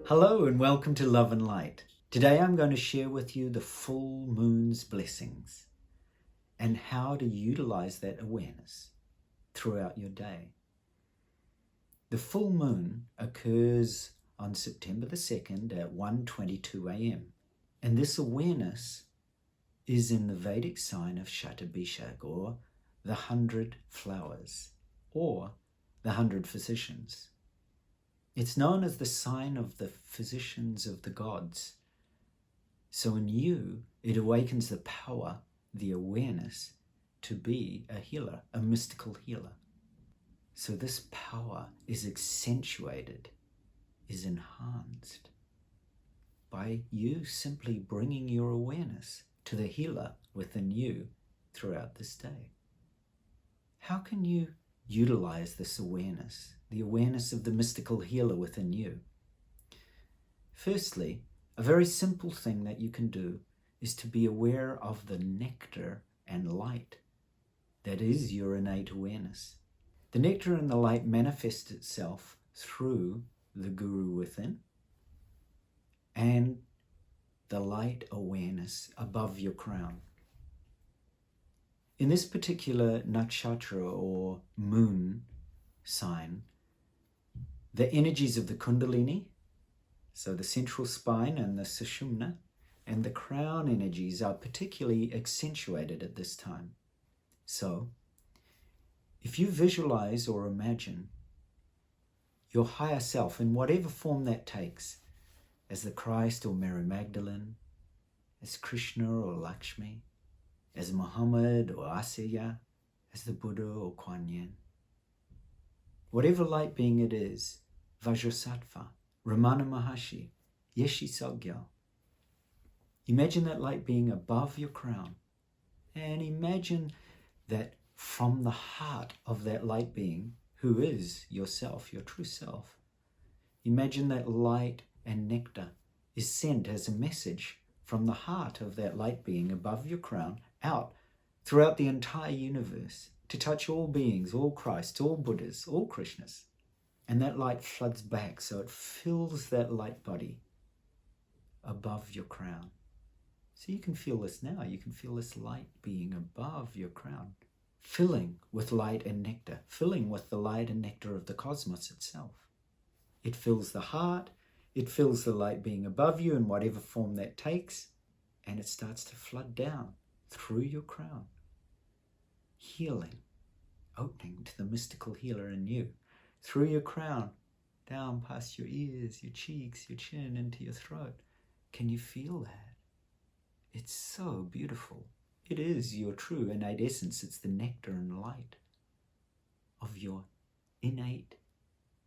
Hello and welcome to Love and Light. Today I'm going to share with you the full moon's blessings and how to utilize that awareness throughout your day. The full moon occurs on September the 2nd at 1:22 a.m. and this awareness is in the Vedic sign of Shatabishag, or the 100 flowers, or the 100 physicians. It's known as the sign of the physicians of the gods. So in you, it awakens the power, the awareness, to be a healer, a mystical healer. So this power is accentuated, is enhanced by you simply bringing your awareness to the healer within you throughout this day. How can you utilize this awareness, the awareness of the mystical healer within you? Firstly, a very simple thing that you can do is to be aware of the nectar and light that is your innate awareness. The nectar and the light manifests itself through the guru within and the light awareness above your crown. In this particular nakshatra or moon sign, the energies of the kundalini, so the central spine and the sushumna, and the crown energies are particularly accentuated at this time. So, if you visualize or imagine your higher self in whatever form that takes, as the Christ or Mary Magdalene, as Krishna or Lakshmi, as Muhammad or Asiya, as the Buddha or Kuan Yin. Whatever light being it is, Vajrasattva, Ramana Maharshi, Yeshi Sagyal. Imagine that light being above your crown, and imagine that from the heart of that light being, who is yourself, your true self, imagine that light and nectar is sent as a message from the heart of that light being above your crown out throughout the entire universe to touch all beings, all Christs, all Buddhas, all Krishnas. And that light floods back, so it fills that light body above your crown. So you can feel this now. You can feel this light being above your crown, filling with light and nectar, filling with the light and nectar of the cosmos itself. It fills the heart, it fills the light being above you in whatever form that takes, and it starts to flood down through your crown, healing, opening to the mystical healer in you, through your crown, down past your ears, your cheeks, your chin, into your throat. Can you feel that? It's so beautiful. It is your true innate essence. It's the nectar and light of your innate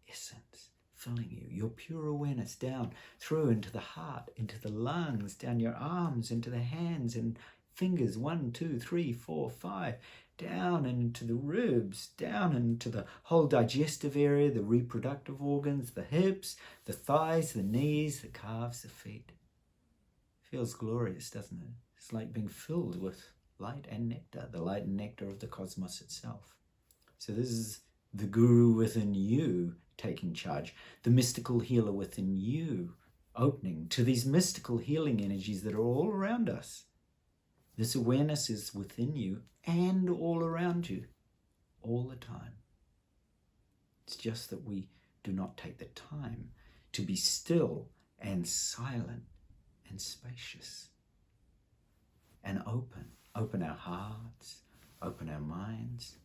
essence filling you, your pure awareness down through into the heart, into the lungs, down your arms, into the hands and fingers, 1, 2, 3, 4, 5, down into the ribs, down into the whole digestive area, the reproductive organs, the hips, the thighs, the knees, the calves, the feet. Feels glorious, doesn't it? It's like being filled with light and nectar, the light and nectar of the cosmos itself. So this is the guru within you taking charge, the mystical healer within you opening to these mystical healing energies that are all around us. This awareness is within you and all around you, all the time. It's just that we do not take the time to be still and silent and spacious and open our hearts, open our minds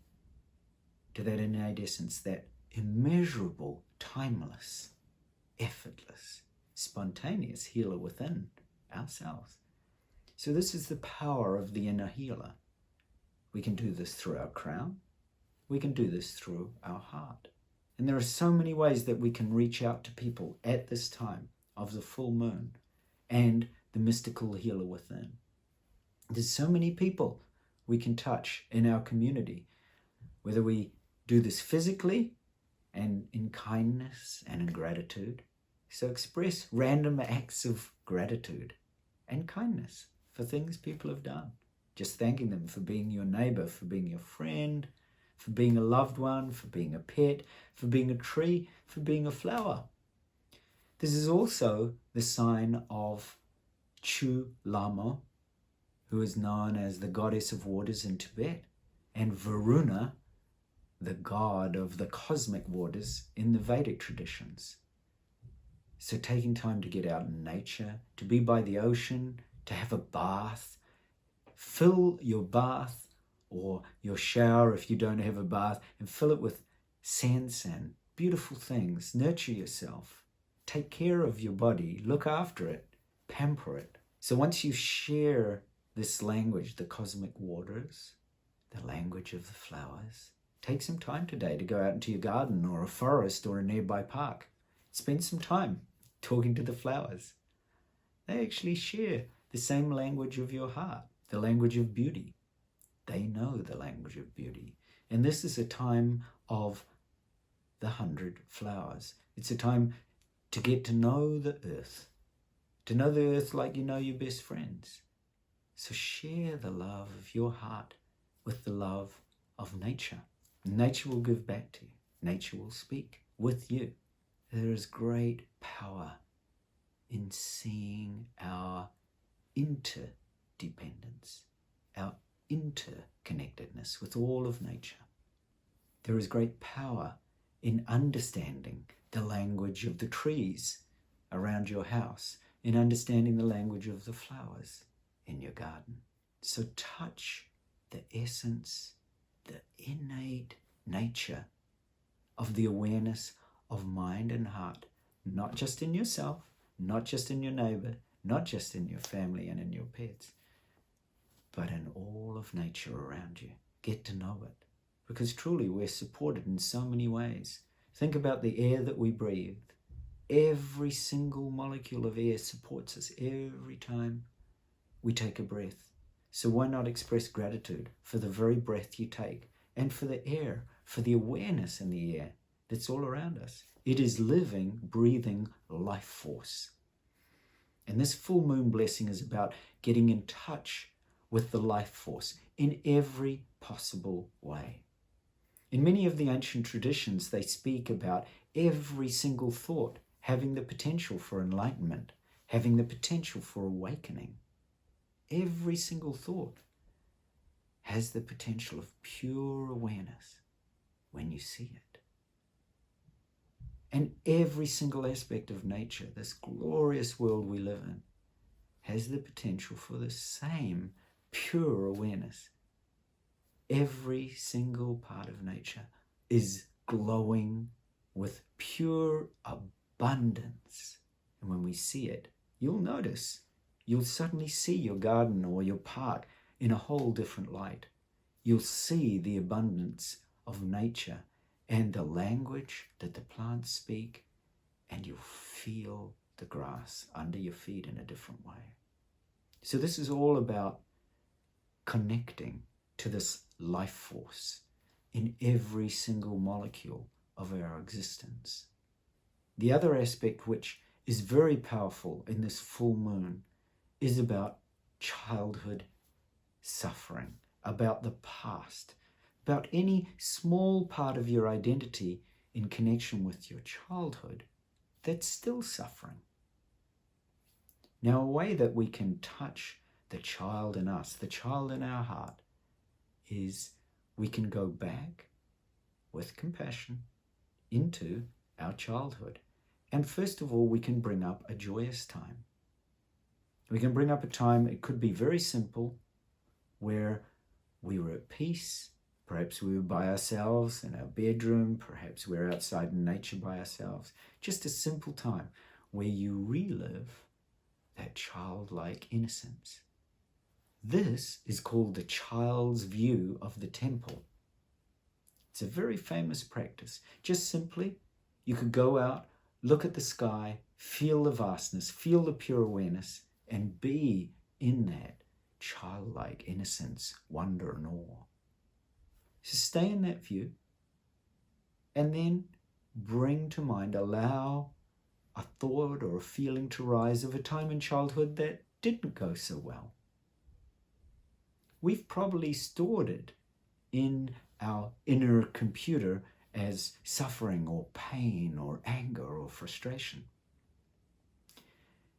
to that innate essence, that immeasurable, timeless, effortless, spontaneous healer within ourselves. So this is the power of the inner healer. We can do this through our crown. We can do this through our heart. And there are so many ways that we can reach out to people at this time of the full moon and the mystical healer within. There's so many people we can touch in our community, whether we do this physically and in kindness and in gratitude. So express random acts of gratitude and kindness for things people have done. Just thanking them for being your neighbor, for being your friend, for being a loved one, for being a pet, for being a tree, for being a flower. This is also the sign of Chu Lamo, who is known as the goddess of waters in Tibet, and Varuna, the god of the cosmic waters in the Vedic traditions. So taking time to get out in nature, to be by the ocean, to have a bath, fill your bath or your shower if you don't have a bath, and fill it with sand, beautiful things. Nurture yourself. Take care of your body. Look after it. Pamper it. So once you share this language, the cosmic waters, the language of the flowers, take some time today to go out into your garden or a forest or a nearby park. Spend some time talking to the flowers. They actually share the same language of your heart, the language of beauty. They know the language of beauty. And this is a time of the 100 flowers. It's a time to get to know the earth, to know the earth like you know your best friends. So share the love of your heart with the love of nature. Nature will give back to you. Nature will speak with you. There is great power in seeing our interdependence, our interconnectedness with all of nature. There is great power in understanding the language of the trees around your house, in understanding the language of the flowers in your garden. So touch the essence, the innate nature of the awareness of mind and heart, not just in yourself, not just in your neighbor, not just in your family and in your pets, but in all of nature around you. Get to know it, because truly we're supported in so many ways. Think about the air that we breathe. Every single molecule of air supports us every time we take a breath. So why not express gratitude for the very breath you take, and for the air, for the awareness in the air that's all around us. It is living, breathing life force. And this full moon blessing is about getting in touch with the life force in every possible way. In many of the ancient traditions, they speak about every single thought having the potential for enlightenment, having the potential for awakening. Every single thought has the potential of pure awareness when you see it. And every single aspect of nature, this glorious world we live in, has the potential for the same pure awareness. Every single part of nature is glowing with pure abundance. And when we see it, you'll notice, you'll suddenly see your garden or your park in a whole different light. You'll see the abundance of nature and the language that the plants speak, and you'll feel the grass under your feet in a different way. So this is all about connecting to this life force in every single molecule of our existence. The other aspect, which is very powerful in this full moon, is about childhood suffering, about the past, about any small part of your identity in connection with your childhood that's still suffering. Now, a way that we can touch the child in us, the child in our heart, is we can go back with compassion into our childhood. And first of all, we can bring up a joyous time. We can bring up a time, it could be very simple, where we were at peace. Perhaps we were by ourselves in our bedroom. Perhaps we're outside in nature by ourselves. Just a simple time where you relive that childlike innocence. This is called the child's view of the temple. It's a very famous practice. Just simply, you could go out, look at the sky, feel the vastness, feel the pure awareness, and be in that childlike innocence, wonder and awe. So stay in that view, and then bring to mind, allow a thought or a feeling to rise of a time in childhood that didn't go so well. We've probably stored it in our inner computer as suffering or pain or anger or frustration.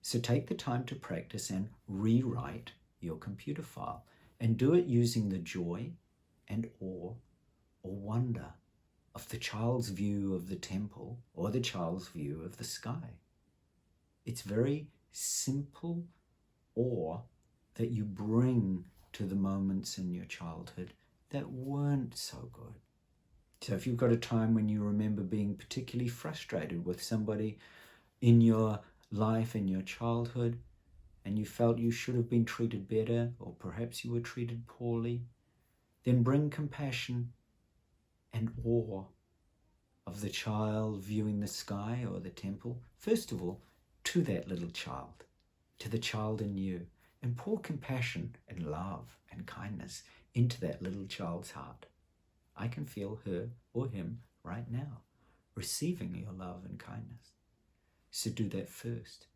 So take the time to practice and rewrite your computer file, and do it using the joy and awe or wonder of the child's view of the temple or the child's view of the sky. It's very simple awe that you bring to the moments in your childhood that weren't so good. So if you've got a time when you remember being particularly frustrated with somebody in your life, in your childhood, and you felt you should have been treated better, or perhaps you were treated poorly, then bring compassion and awe of the child viewing the sky or the temple, first of all, to that little child, to the child in you, and pour compassion and love and kindness into that little child's heart. I can feel her or him right now receiving your love and kindness. So do that first.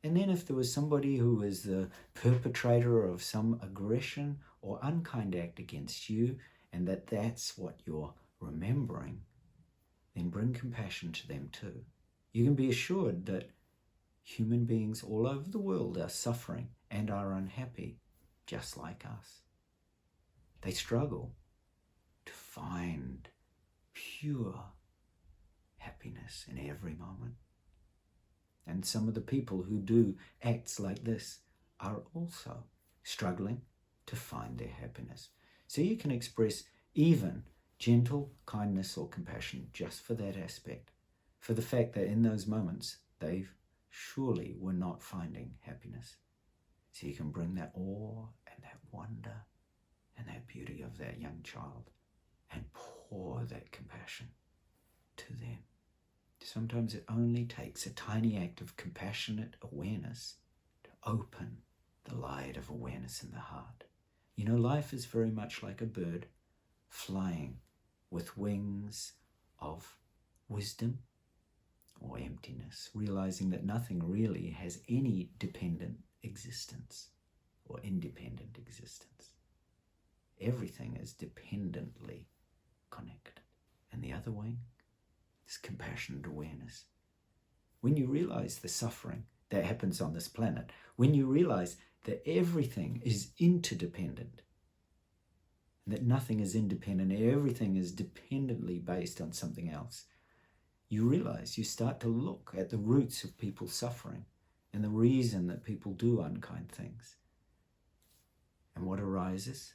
And then if there was somebody who was the perpetrator of some aggression or unkind act against you, and that's what you're remembering, then bring compassion to them too. You can be assured that human beings all over the world are suffering and are unhappy, just like us. They struggle to find pure happiness in every moment. And some of the people who do acts like this are also struggling to find their happiness. So you can express even gentle kindness or compassion just for that aspect, for the fact that in those moments they surely were not finding happiness. So you can bring that awe and that wonder and that beauty of that young child and pour that compassion to them. Sometimes it only takes a tiny act of compassionate awareness to open the light of awareness in the heart. You know, life is very much like a bird flying with wings of wisdom or emptiness, realizing that nothing really has any dependent existence or independent existence. Everything is dependently connected. And the other wing is compassionate awareness. When you realize the suffering that happens on this planet, when you realize that everything is interdependent, that nothing is independent, everything is dependently based on something else, you realize, you start to look at the roots of people's suffering and the reason that people do unkind things. And what arises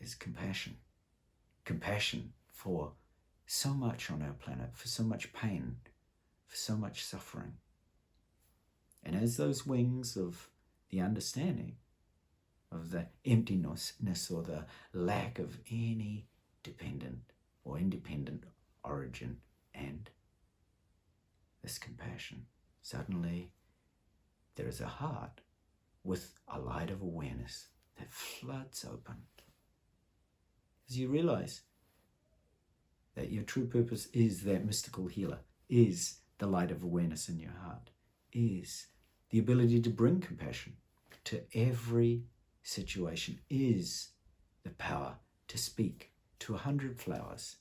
is compassion. Compassion for so much on our planet, for so much pain, for so much suffering. And as those wings of the understanding of the emptiness or the lack of any dependent or independent origin and this compassion, suddenly there is a heart with a light of awareness that floods open. As you realize that your true purpose is that mystical healer, is the light of awareness in your heart, is the ability to bring compassion to every situation, is the power to speak to 100 flowers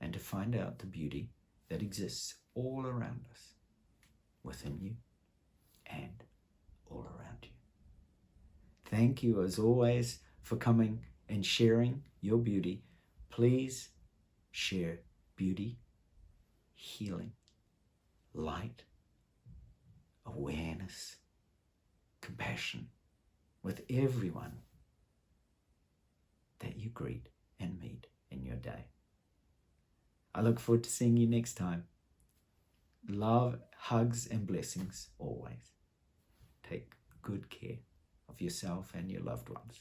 and to find out the beauty that exists all around us, within you and all around you. Thank you as always for coming and sharing your beauty. Please share beauty, healing, light, awareness, compassion with everyone that you greet and meet in your day. I look forward to seeing you next time. Love, hugs, and blessings always. Take good care of yourself and your loved ones.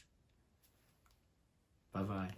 Bye-bye.